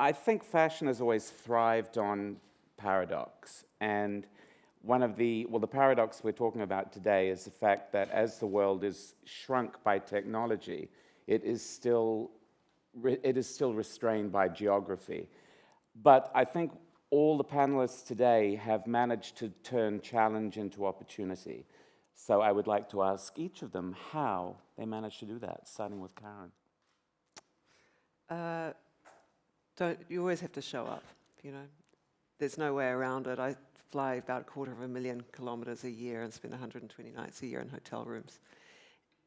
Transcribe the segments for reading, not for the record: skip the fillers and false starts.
I think fashion has always thrived on paradox. And the paradox we're talking about today is the fact that as the world is shrunk by technology, it is still restrained by geography. But I think all the panelists today have managed to turn challenge into opportunity. So I would like to ask each of them how they managed to do that, starting with Karen. You always have to show up, There's no way around it. I fly about 250,000 kilometres a year and spend 120 nights a year in hotel rooms.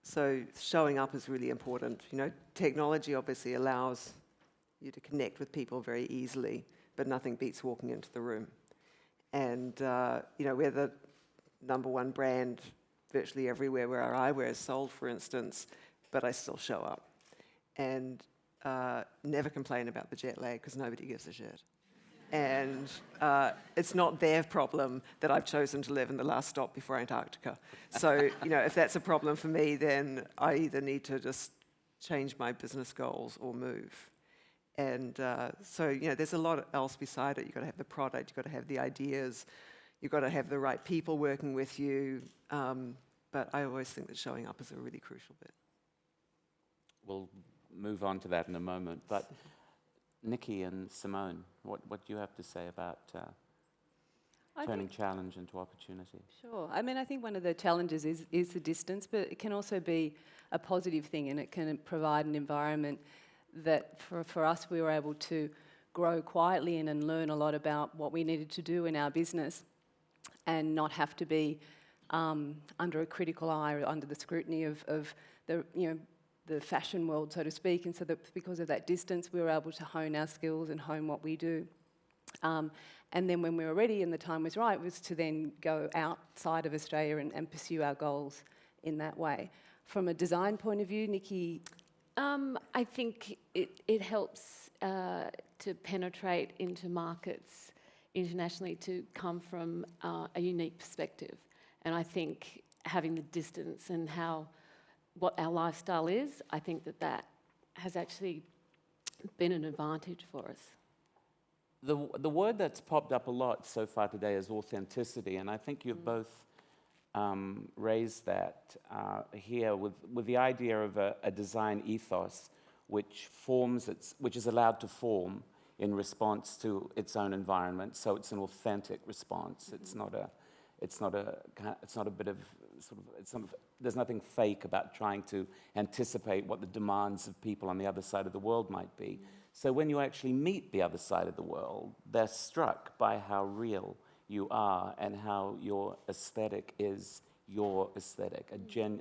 So showing up is really important. Technology obviously allows you to connect with people very easily, but nothing beats walking into the room. And, we're the number one brand virtually everywhere where our eyewear is sold, for instance, but I still show up. And never complain about the jet lag because nobody gives a shit. And it's not their problem that I've chosen to live in the last stop before Antarctica. So, if that's a problem for me, then I either need to just change my business goals or move. And there's a lot else beside it. You've got to have the product, you've got to have the ideas, you've got to have the right people working with you. But I always think that showing up is a really crucial bit. We'll move on to that in a moment. But Nicky and Simone, what do you have to say about turning challenge into opportunity? Sure. I mean, I think one of the challenges is the distance, but it can also be a positive thing, and it can provide an environment that for us we were able to grow quietly in and learn a lot about what we needed to do in our business and not have to be under a critical eye or under the scrutiny of the fashion world, so to speak. And so that because of that distance, we were able to hone our skills and hone what we do. And then when we were ready and the time was right, was to then go outside of Australia and pursue our goals in that way. From a design point of view, Nicky? I think it helps to penetrate into markets internationally to come from a unique perspective. And I think having the distance and what our lifestyle is, I think that has actually been an advantage for us. The word that's popped up a lot so far today is authenticity, and I think you've both raised that here with the idea of a design ethos which is allowed to form in response to its own environment. So it's an authentic response. Mm-hmm. There's nothing fake about trying to anticipate what the demands of people on the other side of the world might be. Mm-hmm. So when you actually meet the other side of the world, they're struck by how real you are and how your aesthetic is your aesthetic,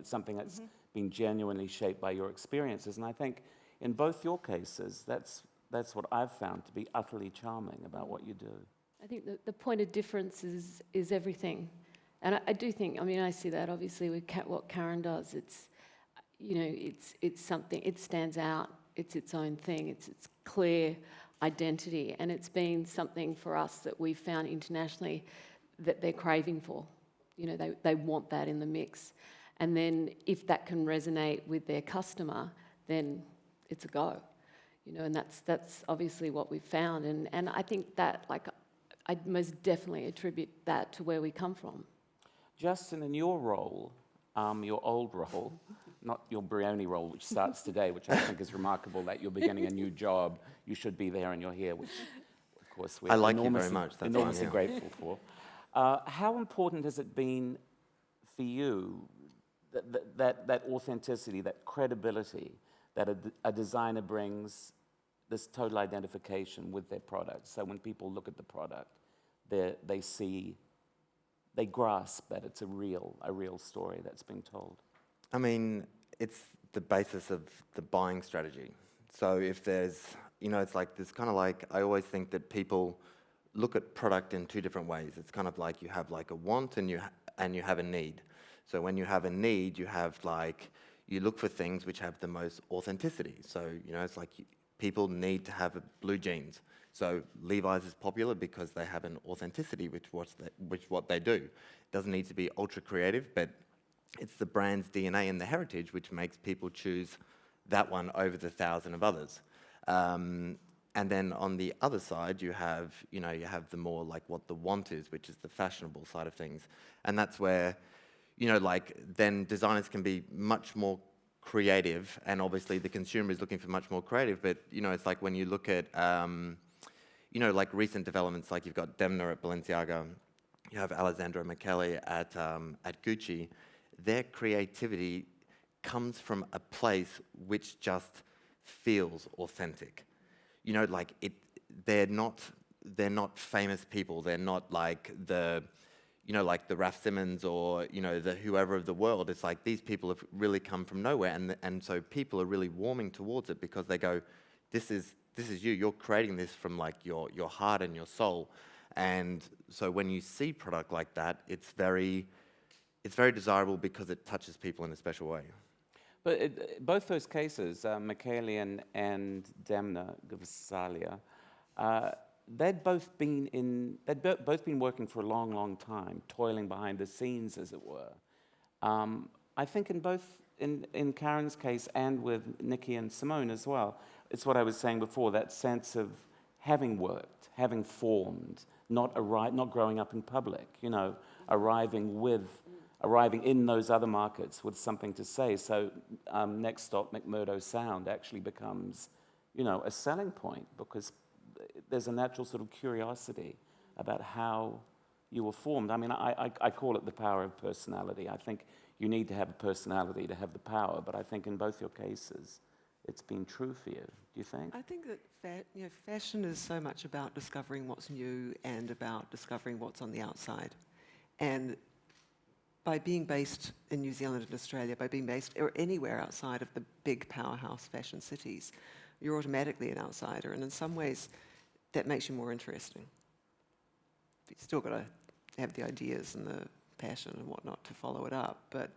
something that's been genuinely shaped by your experiences. And I think in both your cases, that's what I've found to be utterly charming about what you do. I think the point of difference is everything. And I do think, I see that obviously with what Karen does. It's something, it stands out. It's its own thing. It's its clear identity. And it's been something for us that we've found internationally that they're craving for. They want that in the mix. And then if that can resonate with their customer, then it's a go. And that's obviously what we've found. And I think that, I most definitely attribute that to where we come from. Justin, in your role, your old role, not your Brioni role, which starts today, which I think is remarkable that you're beginning a new job. You should be there and you're here, which, of course, we're enormously grateful for. How important has it been for you, that authenticity, that credibility, that a designer brings this total identification with their product? So when people look at the product, they grasp that it's a real story that's being told. It's the basis of the buying strategy. So if there's, I always think that people look at product in two different ways. It's kind of like you have a want and you have a need. So when you have a need, you have you look for things which have the most authenticity. So, it's like people need to have blue jeans. So Levi's is popular because they have an authenticity with what they do. It doesn't need to be ultra creative, but it's the brand's DNA and the heritage which makes people choose that one over the 1,000 of others. And then on the other side, you have the more like what the want is, which is the fashionable side of things. And that's where, like then designers can be much more creative, and obviously the consumer is looking for much more creative, but it's like when you look at, like recent developments, like you've got Demna at Balenciaga, you have Alessandro Michele at Gucci, their creativity comes from a place which just feels authentic. Like they're not famous people. They're not like like the Raf Simons or the whoever of the world. It's like these people have really come from nowhere, and so people are really warming towards it because they go, this is you. You're creating this from like your heart and your soul, and so when you see product like that, it's very desirable because it touches people in a special way. But both those cases, Michele and Demna Gvasalia, they'd both been working for a long, long time, toiling behind the scenes, as it were. I think in Karen's case and with Nicky and Simone as well, it's what I was saying before, that sense of having worked, having formed, not growing up in public, arriving in those other markets with something to say. So next stop, McMurdo Sound actually becomes, a selling point because there's a natural sort of curiosity about how you were formed. I mean, I call it the power of personality. I think you need to have a personality to have the power, but I think in both your cases, it's been true for you. Do you think? I think that fashion is so much about discovering what's new and about discovering what's on the outside. And by being based in New Zealand and Australia, by being based or anywhere outside of the big powerhouse fashion cities, you're automatically an outsider, and in some ways, that makes you more interesting. But you still got to have the ideas and the passion and whatnot to follow it up, but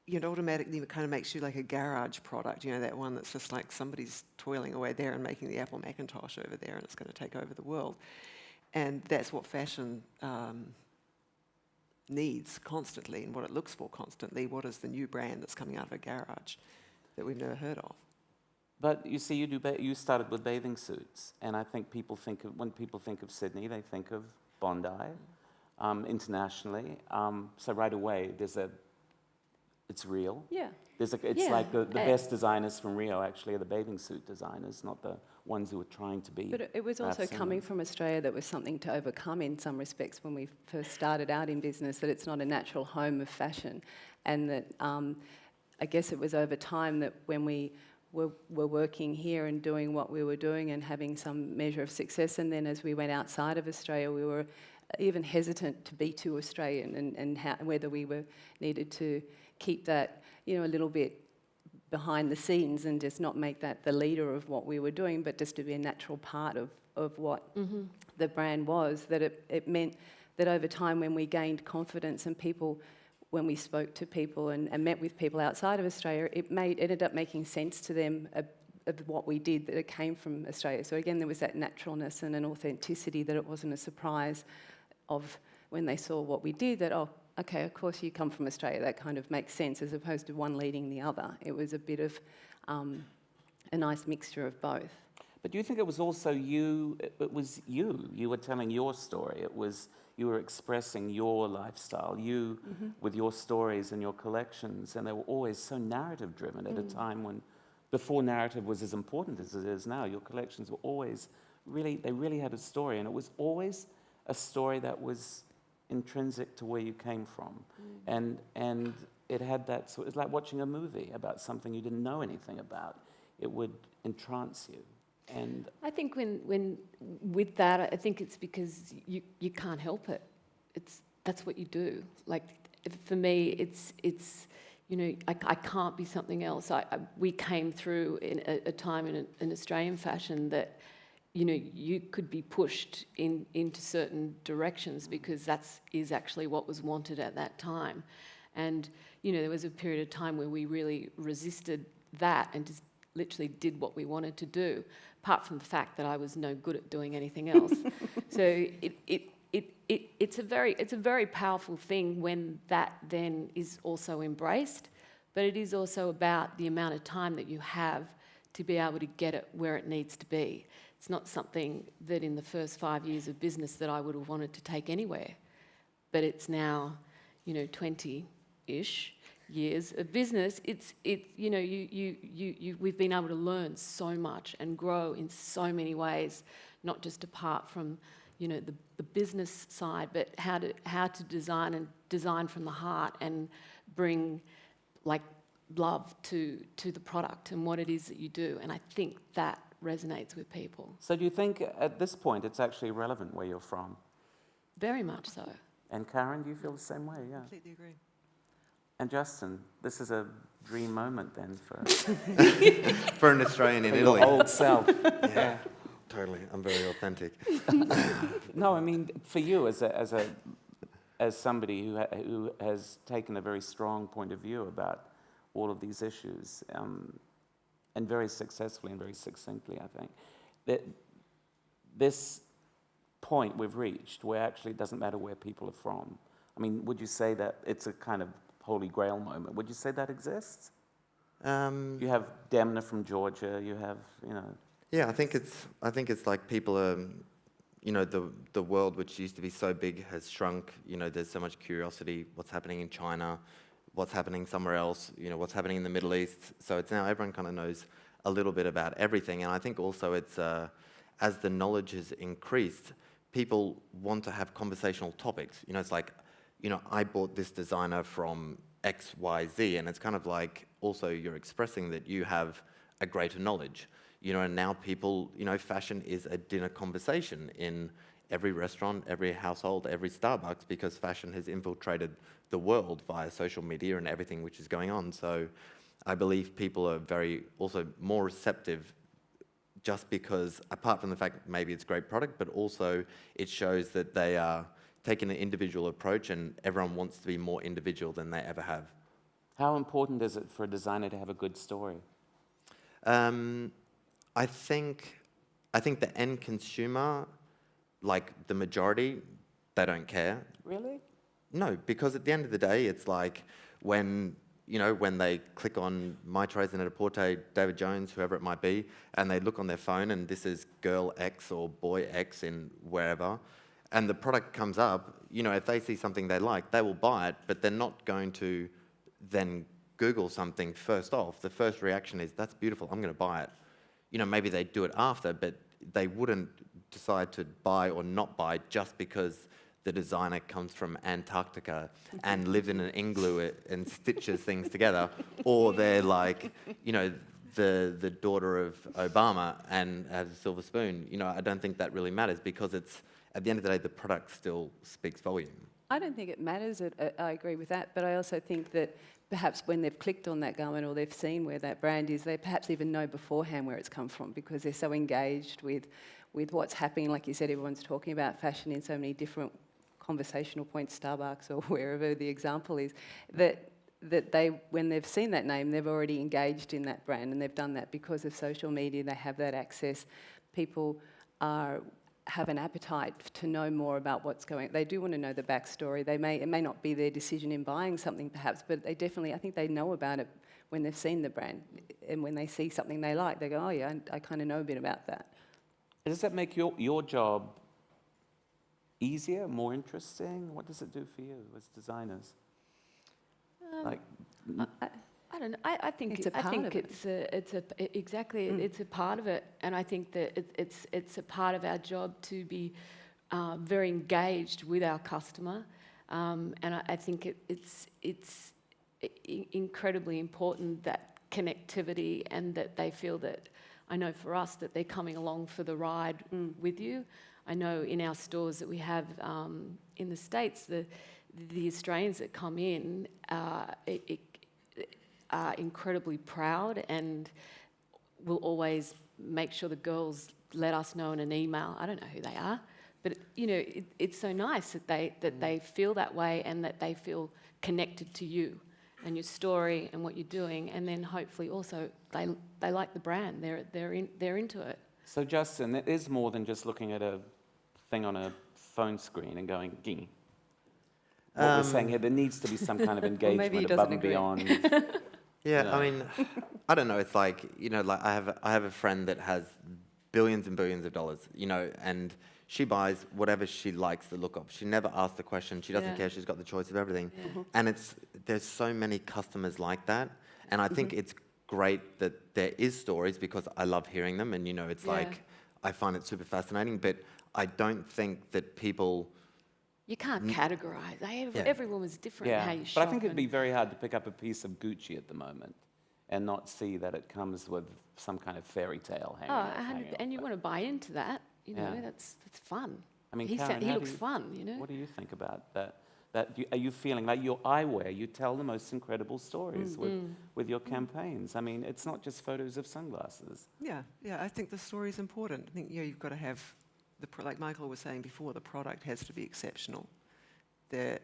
it automatically kind of makes you like a garage product, that one that's just like somebody's toiling away there and making the Apple Macintosh over there, and it's going to take over the world. And that's what fashion needs constantly, and what it looks for constantly. What is the new brand that's coming out of a garage that we've never heard of? But you see, you started with bathing suits, and I think when people think of Sydney, they think of Bondi internationally. So right away, it's real. Yeah. It's like the best designers from Rio actually are the bathing suit designers, not the ones who are trying to be. But it was also coming from Australia that was something to overcome in some respects when we first started out in business, that it's not a natural home of fashion. And that I guess it was over time that when we were working here and doing what we were doing and having some measure of success, and then as we went outside of Australia, we were even hesitant to be too Australian, and whether we needed to keep that, a little bit behind the scenes and just not make that the leader of what we were doing, but just to be a natural part of what the brand was. That it meant that over time, when we gained confidence and when we spoke to people and met with people outside of Australia, it ended up making sense to them of what we did, that it came from Australia. So again, there was that naturalness and an authenticity, that it wasn't a surprise of when they saw what we did, that, oh, okay, of course you come from Australia, that kind of makes sense, as opposed to one leading the other. It was a bit of a nice mixture of both. But do you think it was also you? It was you. You were telling your story. You were expressing your lifestyle. With your stories and your collections, and they were always so narrative driven at a time when, before narrative was as important as it is now. Your collections were always they really had a story, and it was always a story that was intrinsic to where you came from, and it had that. So it's like watching a movie about something you didn't know anything about. It would entrance you. And I think when with that, I think it's because you can't help it. That's what you do. Like for me, it's I can't be something else. We came through in a time in Australian fashion that you could be pushed into certain directions because that is actually what was wanted at that time, and there was a period of time where we really resisted that and just literally did what we wanted to do, apart from the fact that I was no good at doing anything else. So it's a very powerful thing when that then is also embraced, but it is also about the amount of time that you have to be able to get it where it needs to be. It's not something that in the first 5 years of business that I would have wanted to take anywhere. But it's now, 20-ish years of business. We've been able to learn so much and grow in so many ways, not just apart from, the business side, but how to design from the heart and bring love to the product and what it is that you do. And I think that resonates with people. So do you think at this point it's actually irrelevant where you're from? Very much so. And Karen, do you feel the same way? Yeah. Completely agree. And Justin, this is a dream moment then for, For an Australian in for Italy. your old self. Yeah, totally. I'm very authentic. No, I mean for you as somebody who has taken a very strong point of view about all of these issues, and very successfully and very succinctly, I think that this point we've reached, where actually it doesn't matter where people are from. I mean, would you say that it's a kind of holy grail moment? Would you say that exists? You have Demna from Georgia. You have, Yeah, I think it's like people are, the world which used to be so big has shrunk. There's so much curiosity. What's happening in China? What's happening somewhere else? What's happening in the Middle East? So it's now everyone kind of knows a little bit about everything. And I think also it's as the knowledge has increased, people want to have conversational topics. It's like, I bought this designer from X, Y, Z, and it's kind of like also you're expressing that you have a greater knowledge. And now people, fashion is a dinner conversation in every restaurant, every household, every Starbucks, because fashion has infiltrated the world via social media and everything which is going on. So I believe people are also more receptive, just because, apart from the fact that maybe it's a great product, but also it shows that they are taking an individual approach and everyone wants to be more individual than they ever have. how important is it for a designer to have a good story? I think the end consumer, like the majority, they don't care. Really? No, because at the end of the day, it's like when they click on My Trays and Net-a-Porter, David Jones, whoever it might be, and they look on their phone and this is girl X or boy X in wherever, and the product comes up, if they see something they like, they will buy it, but they're not going to then Google something first off. The first reaction is, that's beautiful, I'm going to buy it. Maybe they do it after, but they wouldn't decide to buy or not buy just because the designer comes from Antarctica and lives in an igloo and stitches things together, or they're like, the daughter of Obama and has a silver spoon. I don't think that really matters, because it's, at the end of the day, the product still speaks volume. I don't think it matters. I agree with that, but I also think that perhaps when they've clicked on that garment or they've seen where that brand is, they perhaps even know beforehand where it's come from, because they're so engaged with what's happening. Like you said, everyone's talking about fashion in so many different conversational points, Starbucks or wherever the example is, that they, when they've seen that name, they've already engaged in that brand, and they've done that because of social media. They have that access. People have an appetite to know more about what's going on. They do want to know the backstory. It may not be their decision in buying something perhaps, but they definitely, I think they know about it when they've seen the brand. And when they see something they like, they go, oh yeah, I kind of know a bit about that. Does that make your job easier, more interesting? What does it do for you as designers? I don't know. I think It's a part of it. It's a part of it, and I think that it's a part of our job to be very engaged with our customer, and I think it's incredibly important, that connectivity, and that they feel that, I know for us, that they're coming along for the ride with you. I know in our stores that we have in the States, the Australians that come in are incredibly proud and will always make sure the girls let us know in an email. I don't know who they are, but it's so nice that they feel that way, and that they feel connected to you and your story and what you're doing, and then hopefully also they like the brand. They're into it. So Justin, it is more than just looking at a thing on a phone screen and going, "Gee." What we're saying here, there needs to be some kind of engagement maybe he above doesn't and agree. beyond Yeah, Yeah. I mean, I don't know. It's like, like I have a friend that has billions and billions of dollars, and she buys whatever she likes the look of. She never asks the question. She doesn't Yeah. care. She's got the choice of everything. Yeah. And there's so many customers like that. And I think it's great that there is stories because I love hearing them. And, it's Yeah. like, I find it super fascinating. But I don't think that people... You can't categorise. Yeah. Every woman's different in how you But shop. I think it'd be very hard to pick up a piece of Gucci at the moment and not see that it comes with some kind of fairy tale hanging Oh, hanging off and you it. want to buy into that, Yeah. that's fun. I mean, he Karen, he how do looks you- fun, What do you think about that? Are you feeling like your eyewear, you tell the most incredible stories with your campaigns? I mean, it's not just photos of sunglasses. Yeah, I think the story is important. I think you've got to have like Michael was saying before, the product has to be exceptional. There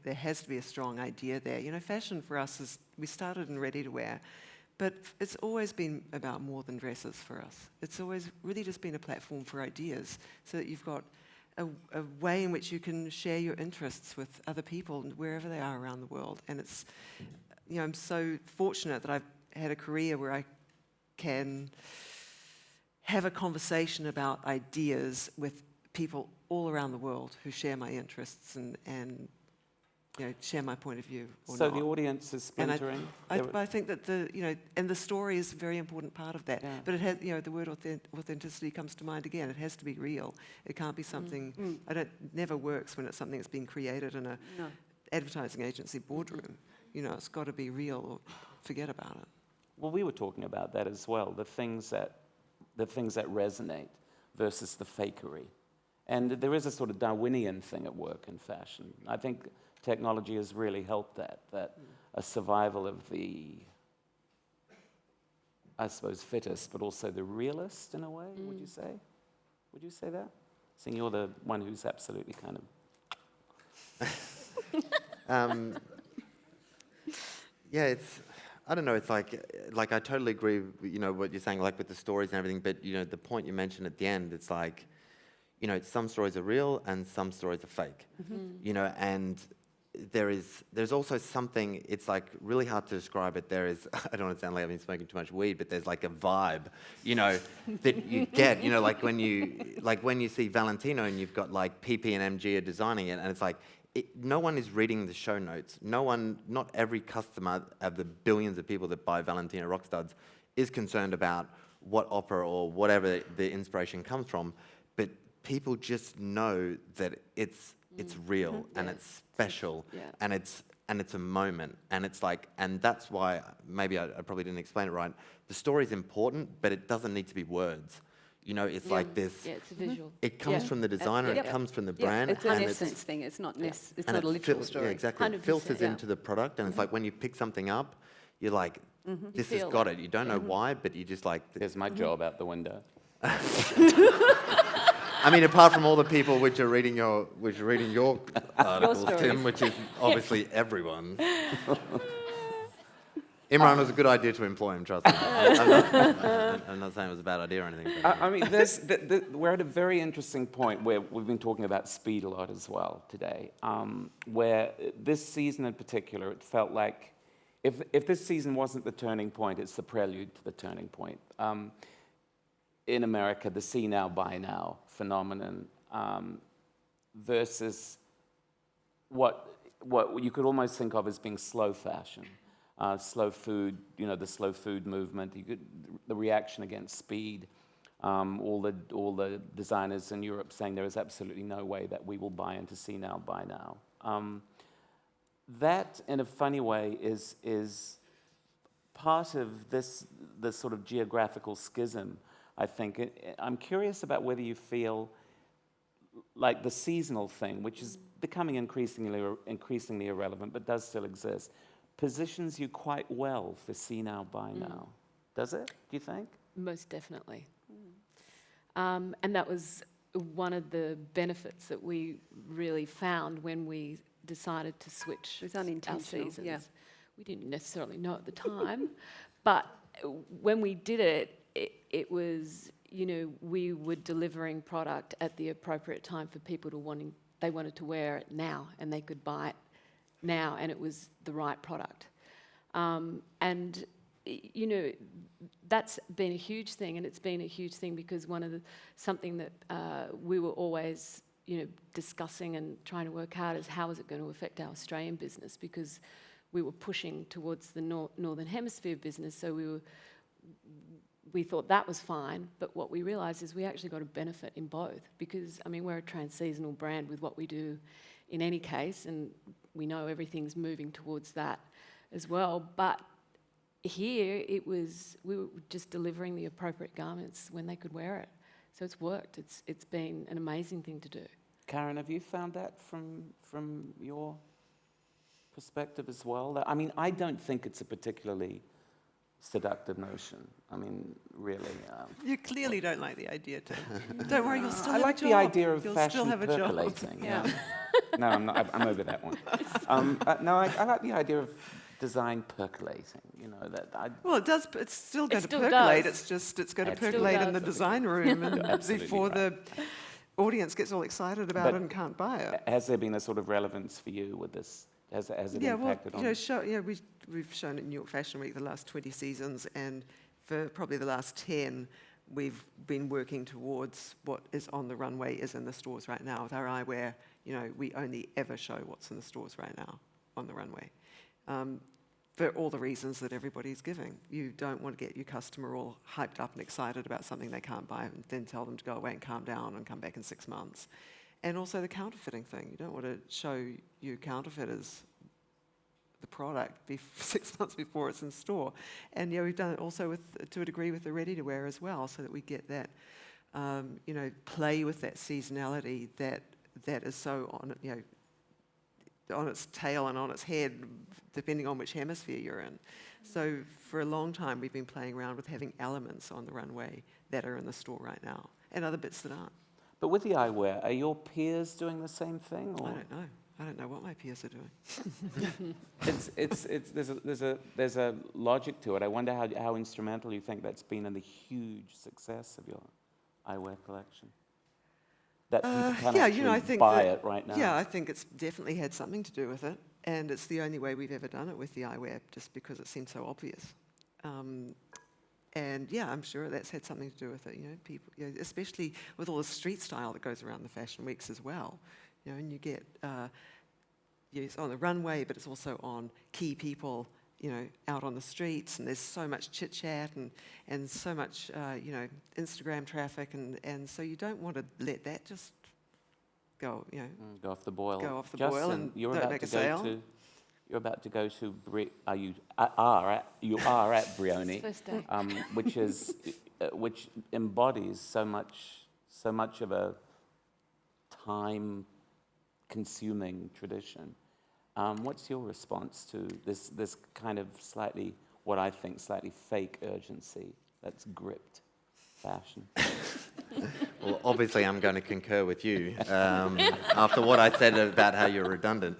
has to be a strong idea there. Fashion for us is, we started in ready-to-wear, but it's always been about more than dresses for us. It's always really just been a platform for ideas, so that you've got a way in which you can share your interests with other people wherever they are around the world. And it's, I'm so fortunate that I've had a career where I can have a conversation about ideas with people all around the world who share my interests and share my point of view or So not. the audience is And splintering. I think that and the story is a very important part of that. Yeah. But it has, the word authenticity comes to mind again. It has to be real. It can't be something. Never works when it's something that's been created in a No. advertising agency boardroom. It's got to be real or forget about it. Well, we were talking about that as well, the things that resonate versus the fakery. And there is a sort of Darwinian thing at work in fashion. I think technology has really helped that a survival of the, I suppose, fittest, but also the realist in a way, would you say? Would you say that? Seeing you're the one who's absolutely kind of... Yeah, I don't know, it's like I totally agree with, what you're saying, like with the stories and everything, but, the point you mentioned at the end, it's like, some stories are real and some stories are fake, and there's also something, it's like really hard to describe it. There is, I don't want to sound like I've been smoking too much weed, but there's like a vibe, that you get, like when you see Valentino and you've got like PP and MG are designing it, and it's like, no one is reading the show notes. Not every customer of the billions of people that buy Valentino rock studs is concerned about what opera or whatever the inspiration comes from, but people just know that it's real and it's special and it's a moment, and it's like, and that's why maybe I probably didn't explain it right. The story is important, but it doesn't need to be words. It's like this. Yeah, it's a visual. It comes from the designer. Yep. It comes from the brand. It's an and essence thing. It's not it's and not a it literal story. Yeah, exactly. It 100%, filters yeah. into the product, and it's like when you pick something up, you're like, this has feel got it. it. You don't know why, but you just like. There's my job out the window. I mean, apart from all the people which are reading your articles, stories. Tim, which is obviously everyone. Imran was a good idea to employ him, trust me. I'm not saying it was a bad idea or anything. But, I mean, we're at a very interesting point where we've been talking about speed a lot as well today, where this season in particular, it felt like if this season wasn't the turning point, it's the prelude to the turning point. In America, the see now, buy now phenomenon versus what you could almost think of as being slow fashion. Slow food, the slow food movement, the reaction against speed, all the designers in Europe saying there is absolutely no way that we will buy into see now, buy now. That, in a funny way, is part of this sort of geographical schism, I think. I'm curious about whether you feel like the seasonal thing, which is becoming increasingly irrelevant, but does still exist, positions you quite well for see now, buy now. Does it, do you think? Most definitely. And that was one of the benefits that we really found when we decided to switch It was our unintentional, seasons. yeah. We didn't necessarily know at the time, but when we did it, it was, we were delivering product at the appropriate time for people they wanted to wear it now, and they could buy it now, and it was the right product. And, you know, that's been a huge thing, and it's been a huge thing because something that we were always, you know, discussing and trying to work out is how is it going to affect our Australian business, because we were pushing towards the Northern Hemisphere business, so we thought that was fine, but what we realised is we actually got a benefit in both, because, I mean, we're a trans-seasonal brand with what we do in any case, and we know everything's moving towards that as well, but here we were just delivering the appropriate garments when they could wear it. So it's worked. It's been an amazing thing to do. Karen, have you found that from your perspective as well? I mean, I don't think it's a particularly seductive notion. I mean, really. You clearly don't like the idea, Tim. Don't worry, you'll still I have like a job. the idea of You'll fashion still have a job. percolating. Yeah. No, I'm not. I'm over that one. No, I like the idea of design percolating. You know that. Well, it does. It's still going to still percolate. does. It's going to It still percolate in the does. design room and absolutely before right. the audience gets all excited about But it and can't buy it. Has there been a sort of relevance for you with this? Has it Yeah, well, impacted you on? know, we've shown at New York Fashion Week the last 20 seasons, and for probably the last 10, we've been working towards what is on the runway is in the stores right now. With our eyewear, you know, we only ever show what's in the stores right now on the runway. For all the reasons that everybody's giving. You don't want to get your customer all hyped up and excited about something they can't buy and then tell them to go away and calm down and come back in 6 months. And also the counterfeiting thing. You don't want to show your counterfeiters the product 6 months before it's in store. And yeah, we've done it also to a degree with the ready-to-wear as well, so that we get that, you know, play with that seasonality that is so on, you know, on its tail and on its head, depending on which hemisphere you're in. So for a long time, we've been playing around with having elements on the runway that are in the store right now, and other bits that aren't. But with the eyewear, are your peers doing the same thing? Or? I don't know. I don't know what my peers are doing. There's a logic to it. I wonder how instrumental you think that's been in the huge success of your eyewear collection. That people can yeah, actually you know, I think buy that- it right now. Yeah, I think it's definitely had something to do with it, and it's the only way we've ever done it with the eyewear, just because it seems so obvious. And yeah, I'm sure that's had something to do with it. You know, people, you know, especially with all the street style that goes around the fashion weeks as well. You know, and you get it's on the runway, but it's also on key people, you know, out on the streets, and there's so much chit chat and so much you know, Instagram traffic, and so you don't want to let that just go, you know, Go off the boil. go off the Justin, boil and you're don't about make to a go sale. to. You're about to go to. You are at Brioni, First day. which embodies so much of a time-consuming tradition. What's your response to this kind of what I think slightly fake urgency that's gripped fashion? Well, obviously, I'm going to concur with you after what I said about how you're redundant.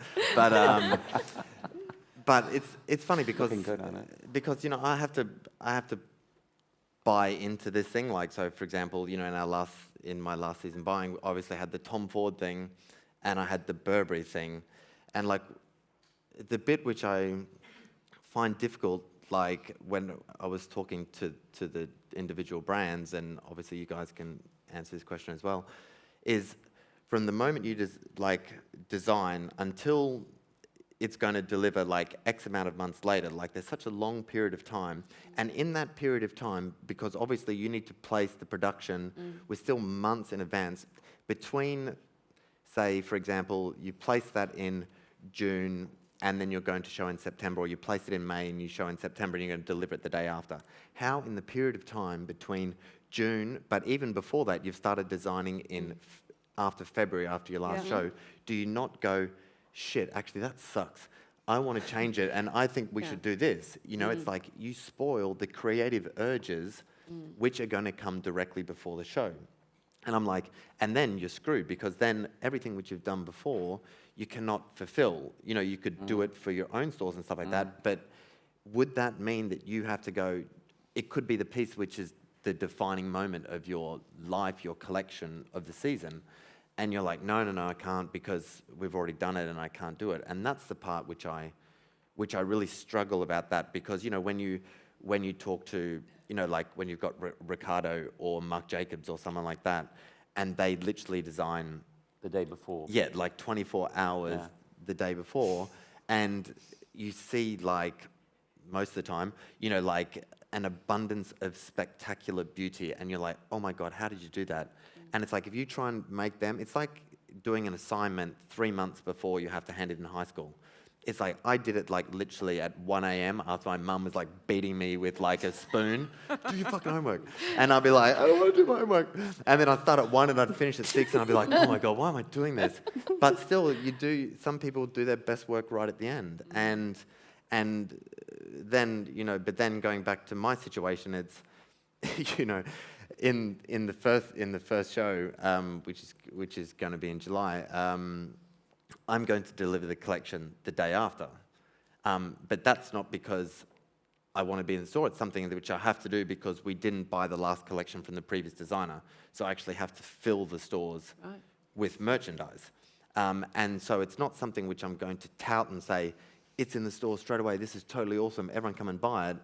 But it's funny because Looking good on it. because you know I have to buy into this thing. Like, so for example, you know, in my last season buying, obviously I had the Tom Ford thing, and I had the Burberry thing, and like the bit which I find difficult, like when I was talking to the individual brands, and obviously you guys can answer this question as well, is from the moment you design until it's going to deliver like X amount of months later, like there's such a long period of time. And in that period of time, because obviously you need to place the production, we're still months in advance, between, say, for example, you place that in June and then you're going to show in September, or you place it in May and you show in September and you're going to deliver it the day after. How in the period of time between June, but even before that, you've started designing in after February, after your last show, do you not go, shit, actually that sucks. I want to change it, and I think we should do this. You know, it's like you spoil the creative urges which are going to come directly before the show. And I'm like, and then you're screwed, because then everything which you've done before, you cannot fulfill. You know, you could do it for your own stores and stuff like that, but would that mean that you have to go, it could be the piece which is the defining moment of your life, your collection of the season, and you're like, no, I can't, because we've already done it and I can't do it. And that's the part which I which I really struggle about that because, you know, when you talk to, you know, like when you've got Ricardo or Marc Jacobs or someone like that, and they literally design The day before. yeah, like 24 hours the day before, and you see like most of the time, you know, like an abundance of spectacular beauty, and you're like, oh my God, how did you do that? And it's like, if you try and make them, it's like doing an assignment 3 months before you have to hand it in high school. It's like, I did it like literally at 1 a.m. after my mum was like beating me with like a spoon. Do your fucking homework. And I'd be like, I don't want to do my homework. And then I'd start at 1 and I'd finish at 6 and I'd be like, oh my God, why am I doing this? But still, some people do their best work right at the end. And then, you know, but then going back to my situation, it's, you know, in the first show, which is going to be in July, I'm going to deliver the collection the day after. But that's not because I want to be in the store. It's something which I have to do because we didn't buy the last collection from the previous designer. So I actually have to fill the stores with merchandise. And so it's not something which I'm going to tout and say, it's in the store straight away, this is totally awesome, everyone come and buy it.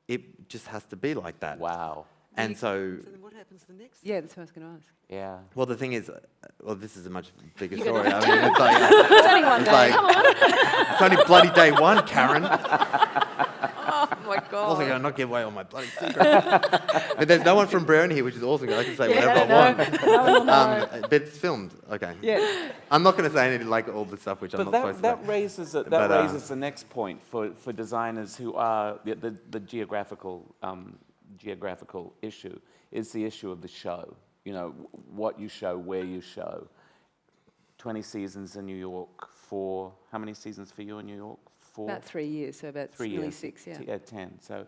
It just has to be like that. Wow. And so So then what happens the next? Yeah, that's what I was going to ask. Yeah. well, the thing is, well, this is a much bigger story. I mean, it's like, It's only one it's day. like, Come on. it's only bloody day one, Karen. Oh my God. Also, going to not give away all my bloody secrets. But there's no one from Brioni here, which is awesome. I can say whatever I want. No one will know. But it's filmed. Okay. Yeah. I'm not going to say anything like all the stuff which I'm But not supposed to. that raises raises the next point for designers who are the geographical issue is the issue of the show. You know, what you show, where you show. 20 seasons in New York. How many seasons for you in New York? 4. About 3 years, so about 3 nearly years. 6, yeah. Yeah, 10. So,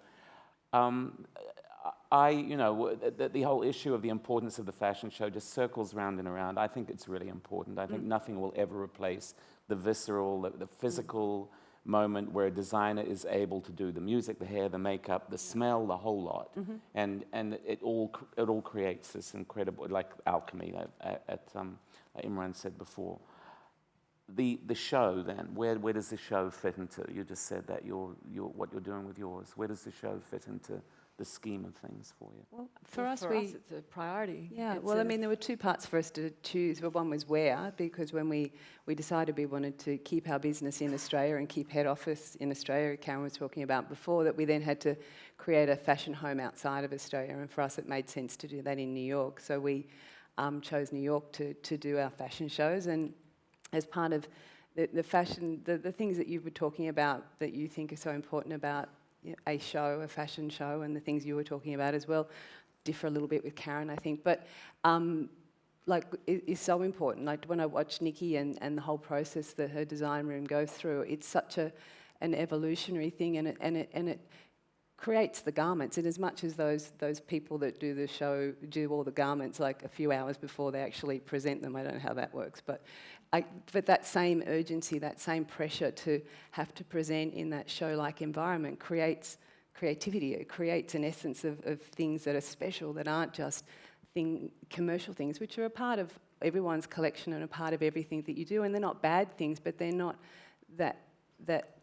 you know, the whole issue of the importance of the fashion show just circles round and around. I think it's really important. I think nothing will ever replace the visceral, the physical moment where a designer is able to do the music, the hair, the makeup, the smell, the whole lot, and it all creates this incredible, like alchemy that Imran said before. The show then, where does the show fit into? You just said that what you're doing with yours. Where does the show fit into the scheme of things for you? Well, for us, it's a priority. Yeah, It's well, I mean, there were 2 parts for us to choose. Well, one was where, because when we decided we wanted to keep our business in Australia and keep head office in Australia, Karen was talking about before, that we then had to create a fashion home outside of Australia, and for us it made sense to do that in New York. So we chose New York to do our fashion shows, and as part of the fashion, the things that you were talking about that you think are so important about a show, a fashion show, and the things you were talking about as well, differ a little bit with Karen, I think. But like, it's so important. Like when I watch Nicky and the whole process that her design room goes through, it's such an evolutionary thing, and it creates the garments. And as much as those people that do the show do all the garments like a few hours before they actually present them, I don't know how that works, but that same urgency, that same pressure to have to present in that show-like environment creates creativity. It creates an essence of things that are special, that aren't just commercial things, which are a part of everyone's collection and a part of everything that you do. And they're not bad things, but they're not that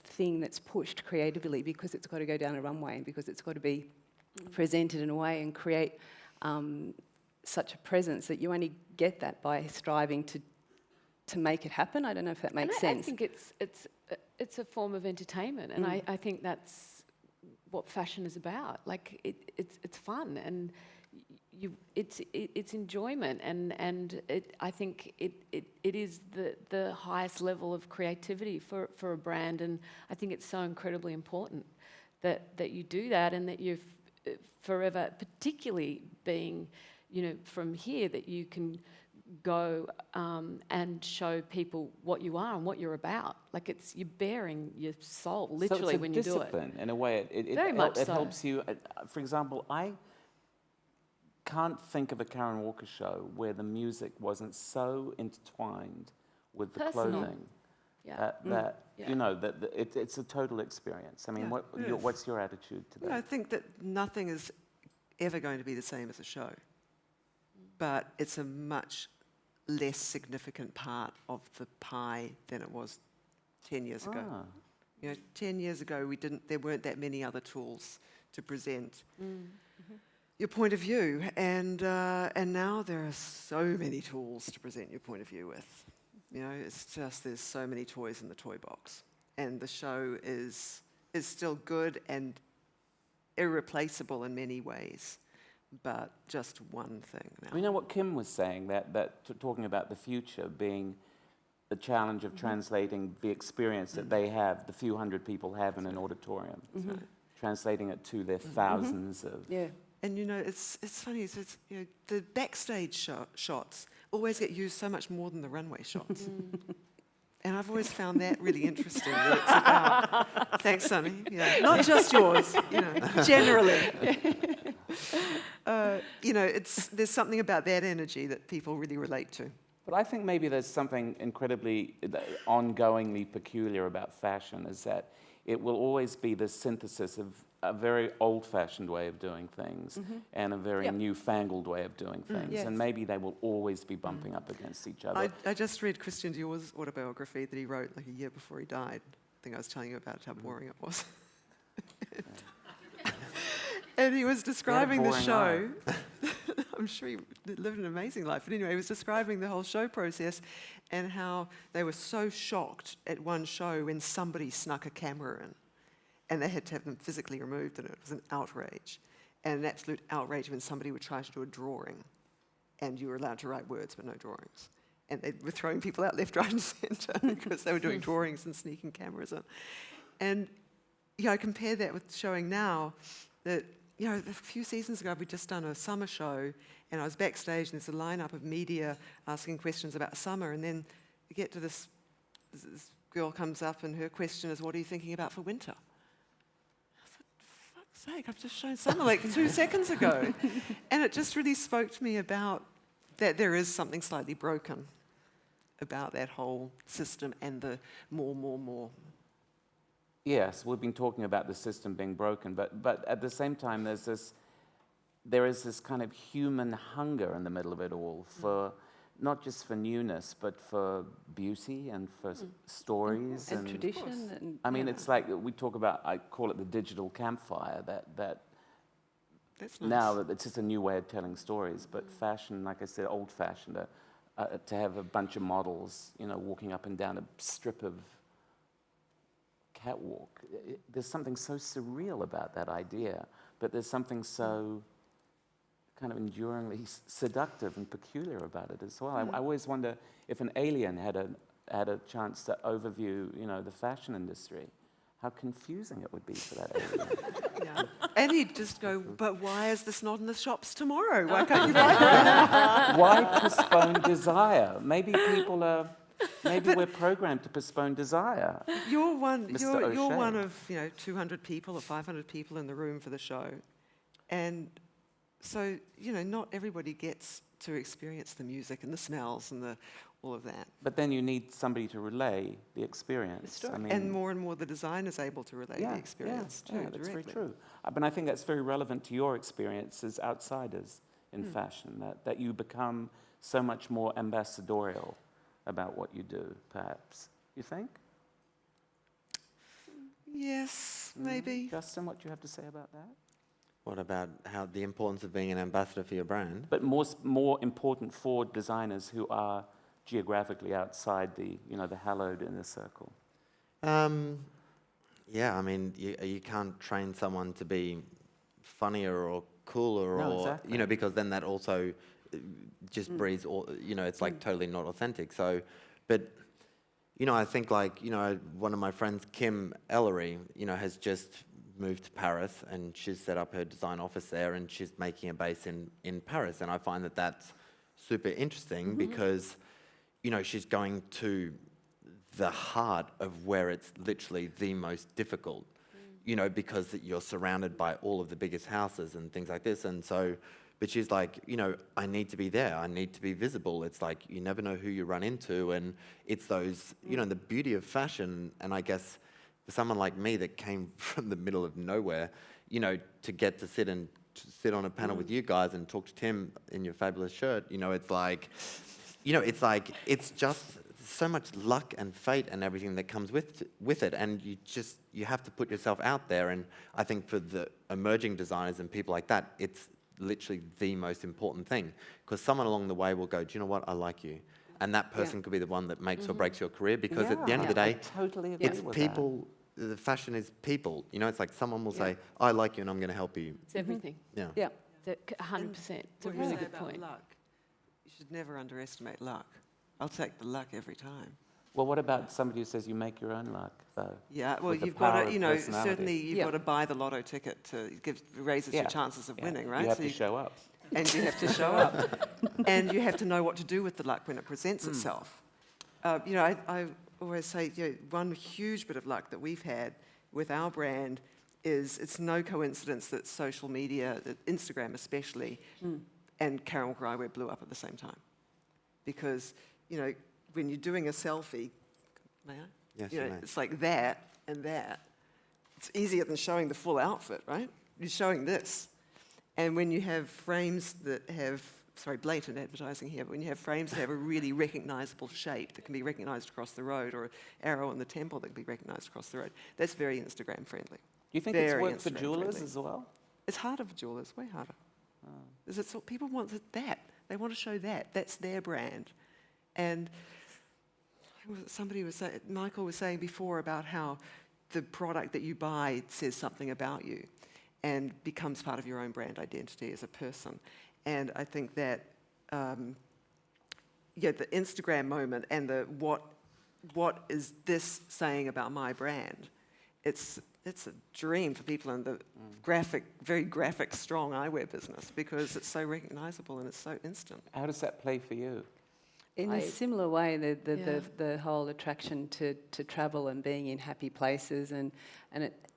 thing that's pushed creatively because it's got to go down a runway and because it's got to be presented in a way and create such a presence that you only get that by striving to make it happen. I don't know if that makes sense. I think it's a form of entertainment, and I think that's what fashion is about. Like it's fun, and it's enjoyment, and I think it is the highest level of creativity for a brand, and I think it's so incredibly important that you do that, and that you're forever, particularly being, you know, from here, that you can go and show people what you are and what you're about. Like you're bearing your soul literally when you do it. So it's a discipline in a way. It Very much so. helps you. For example, I can't think of a Karen Walker show where the music wasn't so intertwined with the Personal. clothing. Yeah. You know, that it's a total experience. I mean, Yeah. what's your attitude to that? I think that nothing is ever going to be the same as a show, but it's a much less significant part of the pie than it was 10 years ago. You know, 10 years ago, there weren't that many other tools to present your point of view, and now there are so many tools to present your point of view with. You know, it's just there's so many toys in the toy box, and the show is still good and irreplaceable in many ways, but just one thing now. You know what Kim was saying, talking about the future being the challenge of translating the experience that they have, the few hundred people have in an auditorium, translating it to their thousands of... Yeah. And you know, it's funny. It's you know, the backstage shots always get used so much more than the runway shots. And I've always found that really interesting. That it's about, thanks, Sonny. Yeah, not just yours. You know, generally. You know, there's something about that energy that people really relate to. But I think maybe there's something incredibly ongoingly peculiar about fashion, is that it will always be the synthesis of a very old-fashioned way of doing things and a very newfangled way of doing things. Yes. And maybe they will always be bumping up against each other. I just read Christian Dior's autobiography that he wrote like a year before he died. I think I was telling you about how boring it was. And he was describing the show. I'm sure he lived an amazing life. But anyway, he was describing the whole show process and how they were so shocked at one show when somebody snuck a camera in. And they had to have them physically removed, and it was an outrage. And an absolute outrage when somebody would try to do a drawing, and you were allowed to write words but no drawings. And they were throwing people out left, right, and centre because they were doing drawings and sneaking cameras in. And I compare that with showing now that, a few seasons ago, we'd just done a summer show, and I was backstage, and there's a lineup of media asking questions about summer, and then you get to this girl comes up, and her question is, what are you thinking about for winter? Sake, I've just shown summer like 2 seconds ago. And it just really spoke to me about that there is something slightly broken about that whole system and the more. Yes, we've been talking about the system being broken, but at the same time, there is this kind of human hunger in the middle of it all for not just for newness, but for beauty and for stories and tradition. And, I mean, it's like we talk about. I call it the digital campfire. That's nice. Now that it's just a new way of telling stories. But fashion, like I said, old-fashioned. To have a bunch of models, walking up and down a strip of catwalk. There's something so surreal about that idea, but there's something so kind of enduringly seductive and peculiar about it as well. I always wonder if an alien had a chance to overview, the fashion industry, how confusing it would be for that alien. Yeah. And he'd just go, but why is this not in the shops tomorrow? Why can't you buy it? Why postpone desire? Maybe we're programmed to postpone desire. You're one Mr. one of 200 people or 500 people in the room for the show, and so not everybody gets to experience the music and the smells and all of that. But then you need somebody to relay the experience. And more the design is able to relay the experience too. Yeah, that's very true. But I think that's very relevant to your experience as outsiders in fashion, that you become so much more ambassadorial about what you do, perhaps. You think? Yes, maybe. Justin, what do you have to say about that? What about how the importance of being an ambassador for your brand? But more important for designers who are geographically outside the hallowed inner circle. Yeah, I mean, you can't train someone to be funnier or cooler, exactly. because then that also just breeds, it's like totally not authentic. So, but, I think one of my friends, Kim Ellery, has just moved to Paris, and she's set up her design office there, and she's making a base in Paris. And I find that that's super interesting because, she's going to the heart of where it's literally the most difficult, because you're surrounded by all of the biggest houses and things like this. And so, but she's like, I need to be there. I need to be visible. It's like, you never know who you run into. And it's those, the beauty of fashion. And I guess for someone like me that came from the middle of nowhere, to get to sit on a panel with you guys and talk to Tim in your fabulous shirt, it's just so much luck and fate and everything that comes with it, and you have to put yourself out there. And I think for the emerging designers and people like that, it's literally the most important thing, because someone along the way will go, do you know what, I like you. And that person could be the one that makes or breaks your career, because at the end of the day, I totally agree it's with people. The fashion is people. You know, it's like someone will say, I like you and I'm going to help you. It's everything. Yeah. Yeah. 100%. It's a What you really say good about point. luck, you should never underestimate luck. I'll take the luck every time. Well, what about somebody who says you make your own luck, though? Yeah, well, With the you've got power to, of you know, personality. certainly you've Yeah. got to buy the lotto ticket to raises your chances of winning, right? You have So to show up. and you have to show up, and you have to know what to do with the luck when it presents itself. You know, I always say, you know, one huge bit of luck that we've had with our brand is it's no coincidence that social media, that Instagram especially, and Karen Walker Eyewear blew up at the same time. Because, you know, when you're doing a selfie, may I? Yes, You know, you may. it's like that and that. It's easier than showing the full outfit, right? You're showing this. And when you have frames that have, sorry, blatant advertising here, but when you have frames that have a really recognizable shape that can be recognized across the road, or an arrow in the temple that can be recognized across the road, that's very Instagram friendly. Do you think it's Very worked for Instagram jewelers friendly. as well? It's harder for jewelers, way harder. Is it so people want that. They want to show that. That's their brand. And somebody was saying, Michael was saying before about how the product that you buy says something about you and becomes part of your own brand identity as a person. And I think that, the Instagram moment and the what is this saying about my brand? It's a dream for people in the very graphic, strong eyewear business, because it's so recognizable and it's so instant. How does that play for you? In a I- similar way, Yeah. the whole attraction to travel and being in happy places, and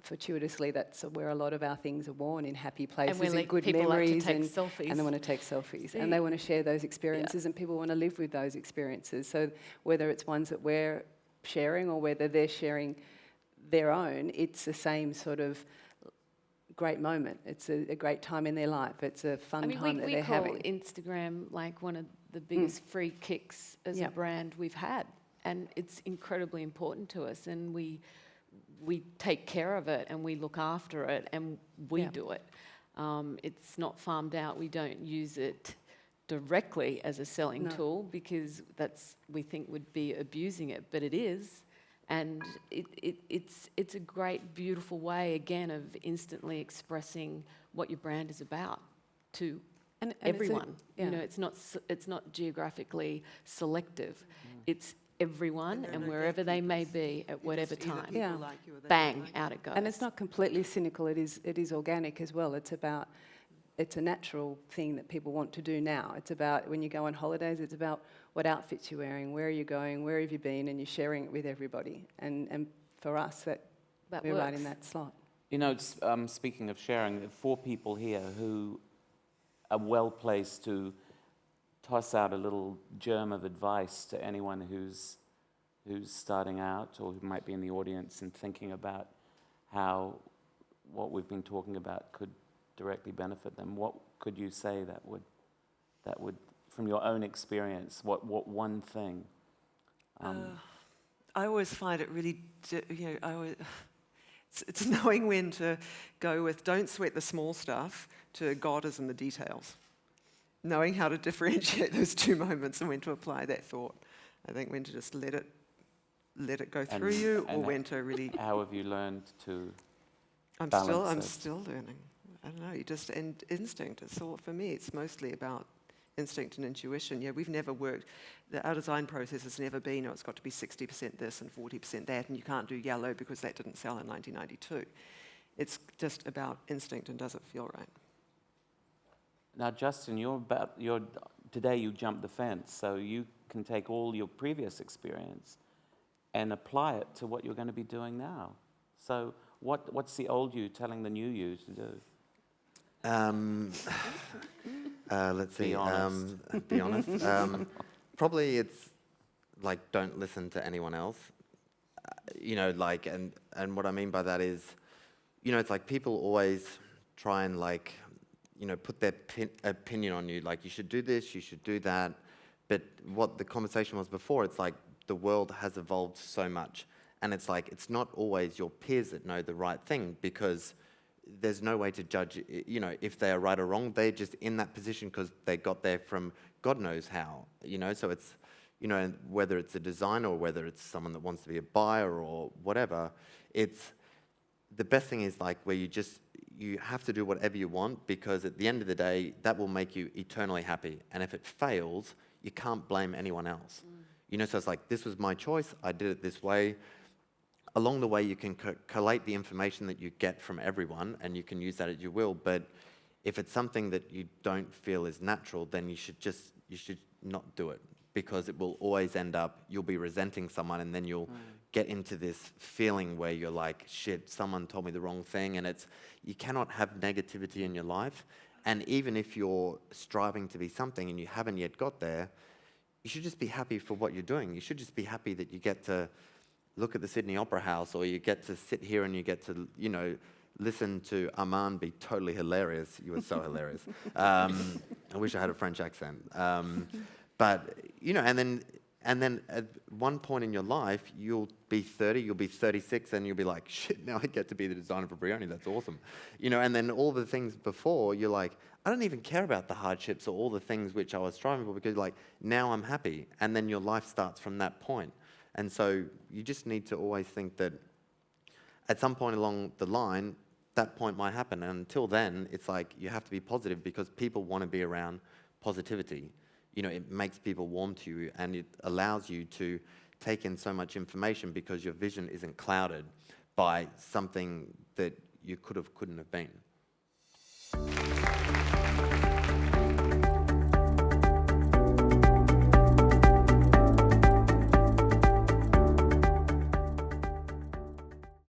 fortuitously, that's where a lot of our things are worn, in happy places, we're in like, good people like to memories, take and selfies. they want to take selfies, See? and they want to share those experiences, and people want to live with those experiences. So whether it's ones that we're sharing or whether they're sharing their own, it's the same sort of great moment. It's a great time in their life. It's a fun time that we they're call having. Instagram like one of the biggest free kicks as Yeah. a brand we've had, and it's incredibly important to us, and we take care of it and we look after it and we Yeah. do it. It's not farmed out. We don't use it directly as a selling No. tool, because we think would be abusing it, but it is. And it's a great, beautiful way, again, of instantly expressing what your brand is about to And everyone. yeah. You know, it's not geographically selective. It's everyone, and wherever they may be at whatever It's either time. people Yeah. like you or they don't Bang, like you. out it goes. And it's not completely cynical. It is organic as well. It's a natural thing that people want to do now. It's about when you go on holidays. It's about what outfits you're wearing, where are you going, where have you been, and you're sharing it with everybody. And for us, That we're right in works. that slot. You know, speaking of sharing, there are 4 people here who are well placed to toss out a little germ of advice to anyone who's starting out or who might be in the audience and thinking about how what we've been talking about could directly benefit them. What could you say that would from your own experience, what one thing? I always find it really, it's knowing when to go with don't sweat the small stuff to God is in the details. Knowing how to differentiate those 2 moments and when to apply that thought. I think when to just let it go through you, or and when to really. How have you learned to I'm balance it? still learning. I don't know. You just and instinct. It's all for me. It's mostly about instinct and intuition. Yeah, we've never worked. Our design process has never been. It's got to be 60% this and 40% that, and you can't do yellow because that didn't sell in 1992. It's just about instinct and does it feel right. Now, Justin, today you jumped the fence, so you can take all your previous experience and apply it to what you're going to be doing now. So what's the old you telling the new you to do? Let's see. Be honest. Be honest. Probably it's like don't listen to anyone else. And what I mean by that is, it's like people always try and put their opinion on you. Like you should do this, you should do that. But what the conversation was before, it's like the world has evolved so much. And it's like, it's not always your peers that know the right thing, because there's no way to judge, you know, if they are right or wrong. They're just in that position because they got there from God knows how, you know. So it's, you know, whether it's a designer or whether it's someone that wants to be a buyer or whatever, it's, the best thing is like where you have to do whatever you want, because at the end of the day, that will make you eternally happy. And if it fails, you can't blame anyone else. You know, so it's like, this was my choice, I did it this way. Along the way, you can collate the information that you get from everyone, and you can use that as you will. But if it's something that you don't feel is natural, then you should not do it, because it will always end up, you'll be resenting someone, and then you'll get into this feeling where you're like, shit, someone told me the wrong thing. And it's, you cannot have negativity in your life. And even if you're striving to be something and you haven't yet got there, you should just be happy for what you're doing. You should just be happy that you get to look at the Sydney Opera House, or you get to sit here and you get to, you know, listen to Armand be totally hilarious. You were so hilarious. I wish I had a French accent. But, you know, and then at one point in your life, you'll be 30, you'll be 36, and you'll be like, shit, now I get to be the designer for Brioni. That's awesome. You know, and then all the things before, you're like, I don't even care about the hardships or all the things which I was striving for, because like, now I'm happy. And then your life starts from that point. And so you just need to always think that at some point along the line, that point might happen. And until then, it's like you have to be positive, because people want to be around positivity. You know, it makes people warm to you, and it allows you to take in so much information, because your vision isn't clouded by something that you couldn't have been.